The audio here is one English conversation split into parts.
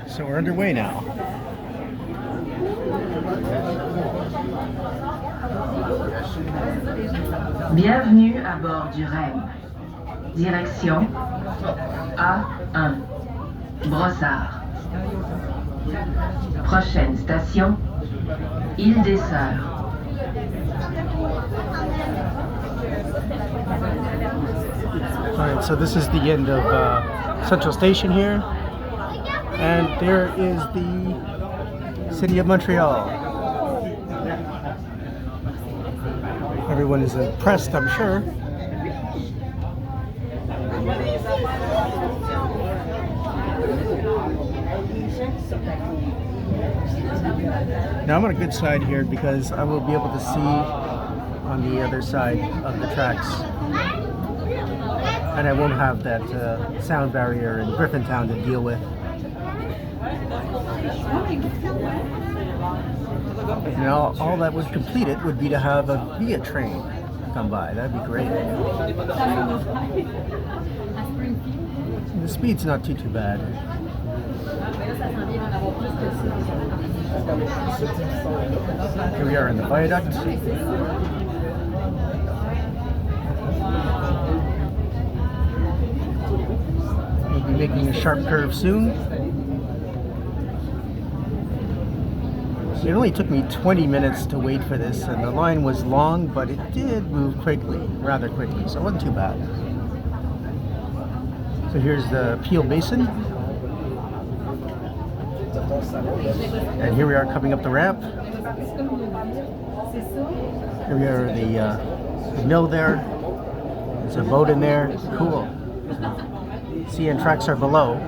So we're underway now. Bienvenue à bord du REM. Direction A1, Broussard. Prochaine station, Ile Des Soeurs. Alright, so this is the end of Central Station here. And there is the city of Montreal. Everyone is impressed, I'm sure. Now I'm on a good side here because I will be able to see on the other side of the tracks. And I won't have that sound barrier in Griffentown to deal with. Now, all that would complete it would be to have a Via train come by. That'd be great. The speed's not too bad. Here we are in the viaduct. We'll be making a sharp curve soon. It only took me 20 minutes to wait for this, and the line was long, but it did move quickly, rather quickly, so it wasn't too bad. So here's the Peel Basin. And here we are coming up the ramp. Here we are the mill there. There's a boat in there. Cool. CN tracks are below.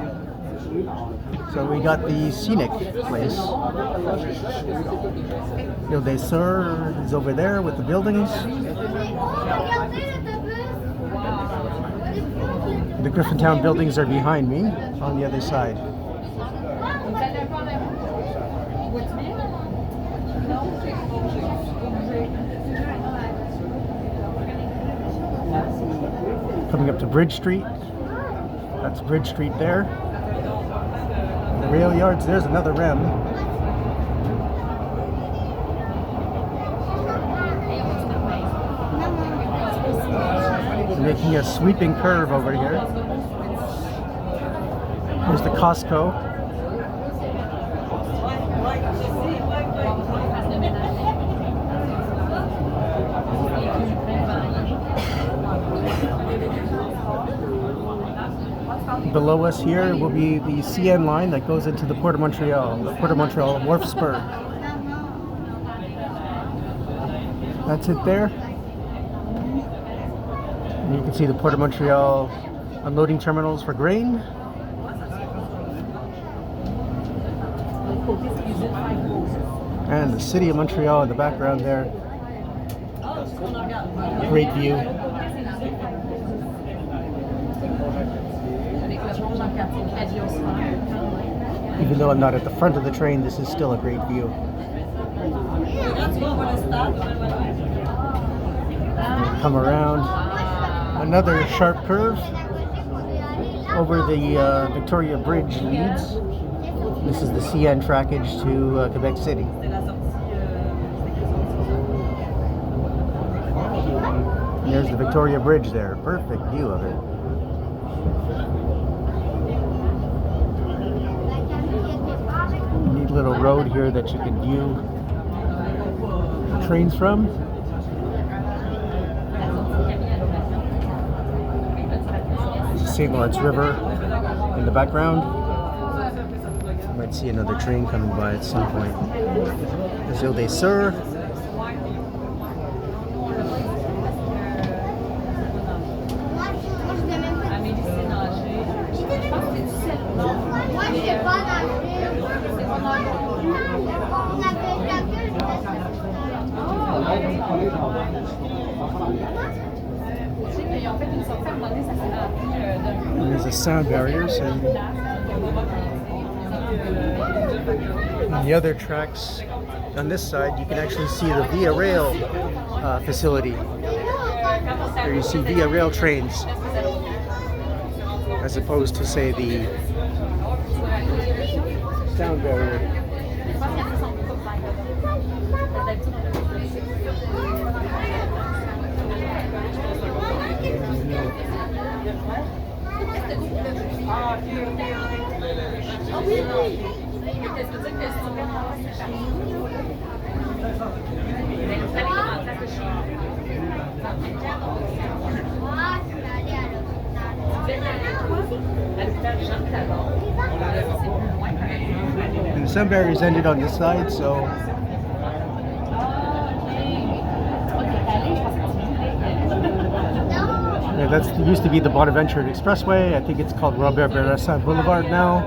So we got the scenic place. Ile Des Soeurs is over there with the buildings. The Griffentown buildings are behind me on the other side. Coming up to Bridge Street. That's Bridge Street there. Rail yards, there's another REM. Making a sweeping curve over here. Here's the Costco. Below us here will be the CN line that goes into the Port of Montreal, the Port of Montreal Wharf Spur. That's it there. And you can see the Port of Montreal unloading terminals for grain. And the city of Montreal in the background there. Great view. Even though I'm not at the front of the train, this is still a great view. Come around. Another sharp curve over the Victoria Bridge leads. This is the CN trackage to Quebec City. And there's the Victoria Bridge there. Perfect view of it. Neat little road here that you can view trains from. St. Lawrence River in the background. You might see another train coming by at some point. There's Ile Des Soeurs. And there's a sound barriers, and on the other tracks on this side you can actually see the Via Rail facility. There you see Via Rail trains, as opposed to say the sound barrier. And the sound barriers ended on this side, so yeah, that's used to be the Bonaventure Expressway. I think it's called Robert Bourassa Boulevard now.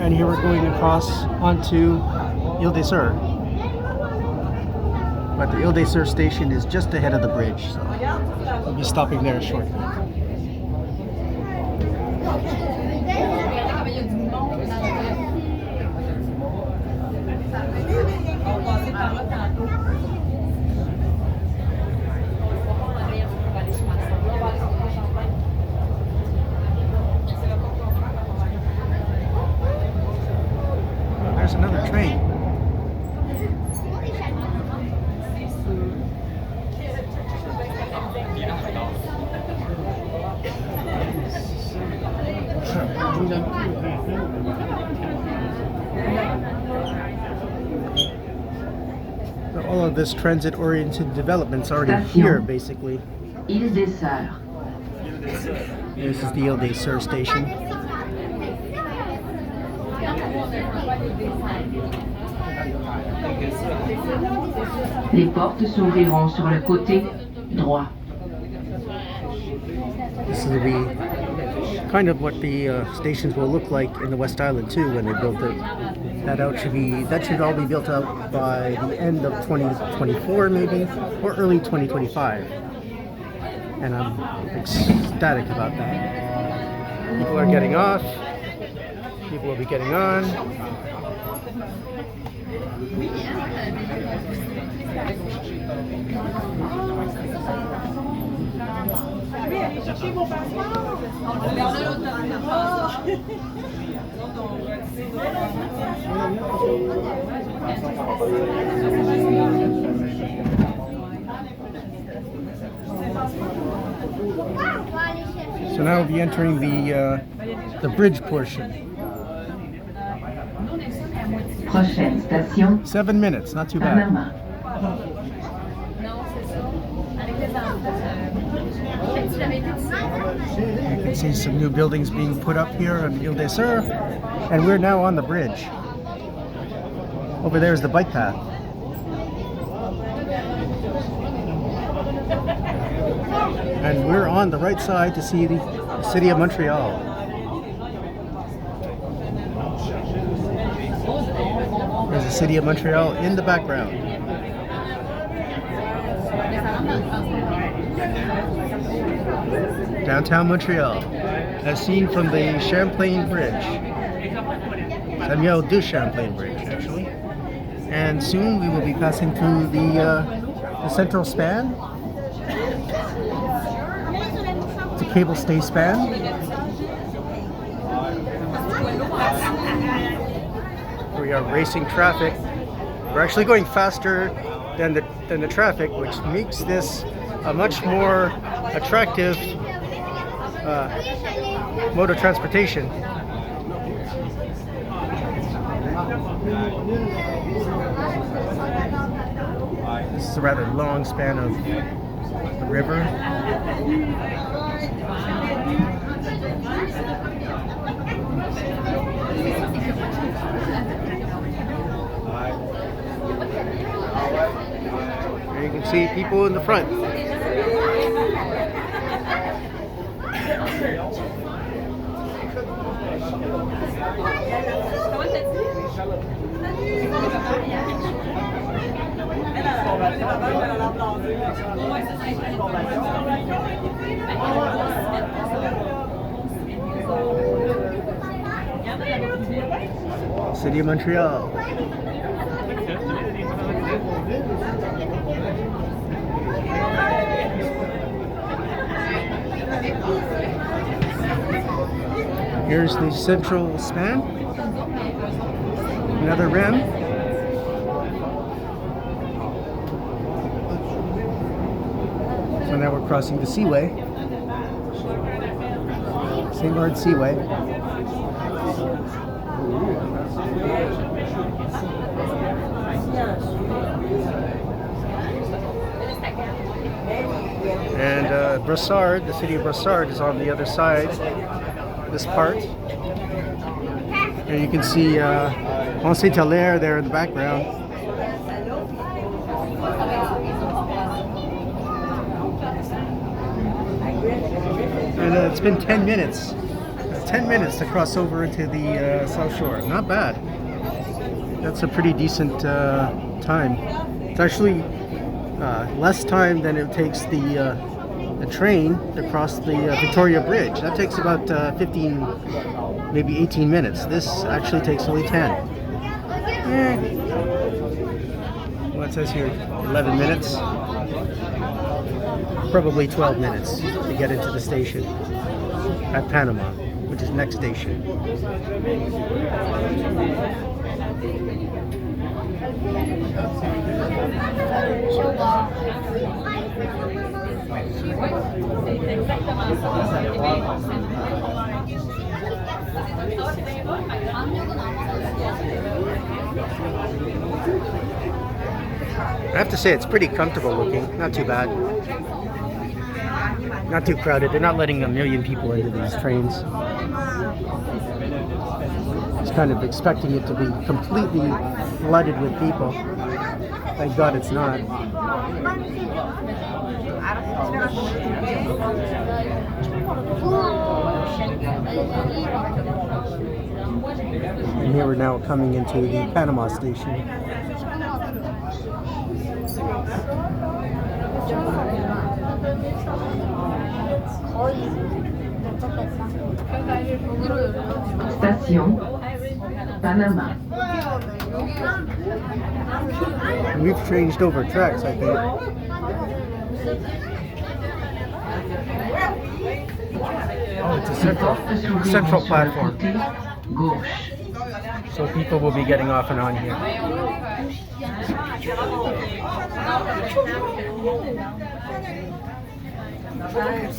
And here we're going across onto Ile Des Soeurs. But the Ile Des Soeurs station is just ahead of the bridge, so we'll be stopping there shortly. There's another train. So all of this transit-oriented development's already here, basically. Ile Des Soeurs. This is the Ile Des Soeurs station. Les portes s'ouvriront sur le côté droit. This will be kind of what the stations will look like in the West Island too when they build it. That should all be built out by the end of 2024 maybe, or early 2025. And I'm ecstatic about that. People are getting off. People will be getting on. So now we'll be entering the bridge portion. Prochaine station, 7 minutes, not too bad. Panama. You can see some new buildings being put up here on Ile Des Soeurs, and we're now on the bridge. Over there is the bike path. And we're on the right side to see the city of Montreal. There's the city of Montreal in the background. Downtown Montreal, as seen from the Champlain Bridge. Samuel De Champlain Bridge, actually. And soon we will be passing through the central span. It's a cable stay span. We are racing traffic. We're actually going faster than the traffic, which makes this a much more attractive mode of transportation. This is a rather long span of the river. There you can see people in the front. City of Montreal. Here's the central span. Another REM. So now we're crossing the Seaway. St. Lawrence Seaway. And Broussard, the city of Broussard, is on the other side, this part. And you can see Mont Saint Hilaire there in the background. And it's been 10 minutes. 10 minutes to cross over into the South Shore. Not bad. That's a pretty decent time. It's actually less time than it takes the train to cross the Victoria Bridge. That takes about 15, maybe 18 minutes. This actually takes only 10. Well, it says here 11 minutes. Probably 12 minutes to get into the station at Panama, which is next station. I have to say it's pretty comfortable looking, not too bad. Not too crowded. They're not letting a million people into these trains. Just kind of expecting it to be completely flooded with people. Thank God it's not. And here we're now coming into the Panama station. Station Panama. We've changed over tracks, I think. Oh, it's a central platform. So people will be getting off and on here. All right.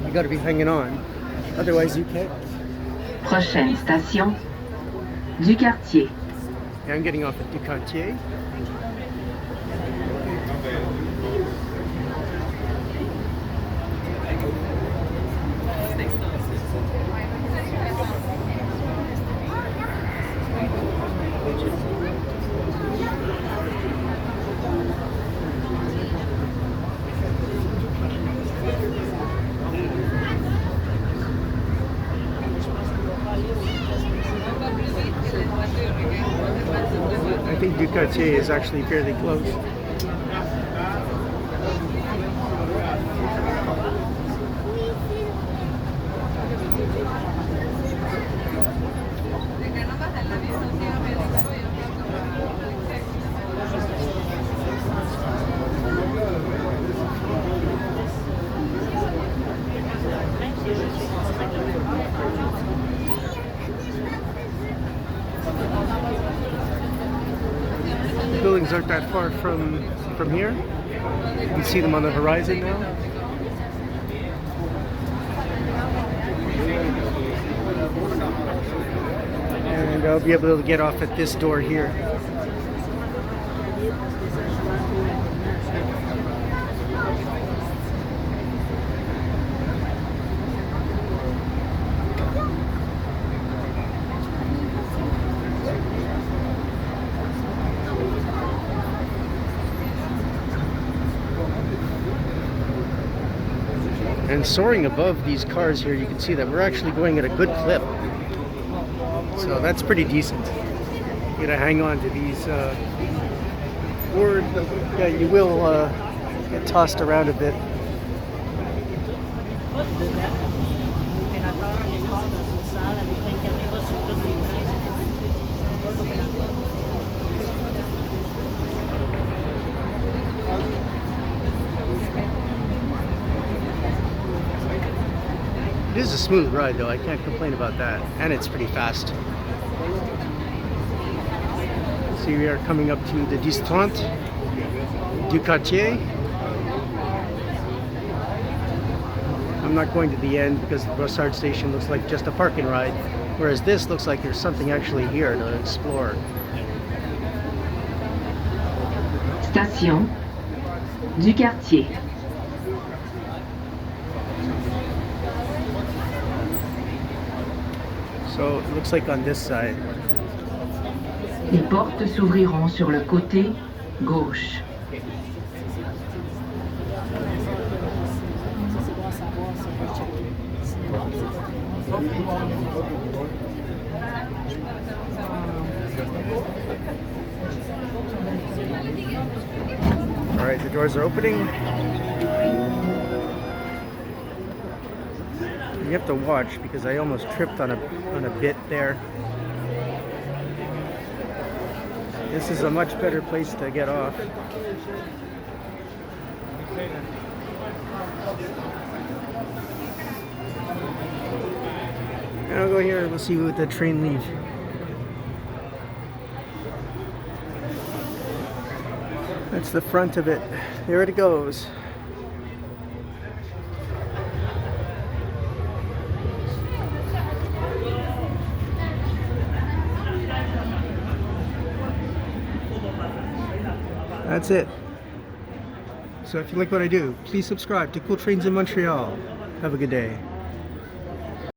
You got to be hanging on, otherwise you can't. Prochaine station du Quartier. Yeah, I'm getting off at Du Quartier. I think Du Quartier is actually fairly close. Buildings aren't that far from here. You can see them on the horizon now. And I'll be able to get off at this door here. And soaring above these cars here, you can see that we're actually going at a good clip. So that's pretty decent. You gotta hang on to these boards. Yeah, you will get tossed around a bit. It is a smooth ride though, I can't complain about that. And it's pretty fast. See, we are coming up to the 10:30 du Quartier. I'm not going to the end because the Broussard station looks like just a parking ride, whereas this looks like there's something actually here to explore. Station du Quartier. So it looks like on this side. Les portes s'ouvriront sur le côté gauche. All right, the doors are opening. You have to watch because I almost tripped on a bit there. This is a much better place to get off. And I'll go here, we'll see what the train leaves. That's the front of it. There it goes. That's it. So if you like what I do, please subscribe to Cool Trains in Montreal. Have a good day.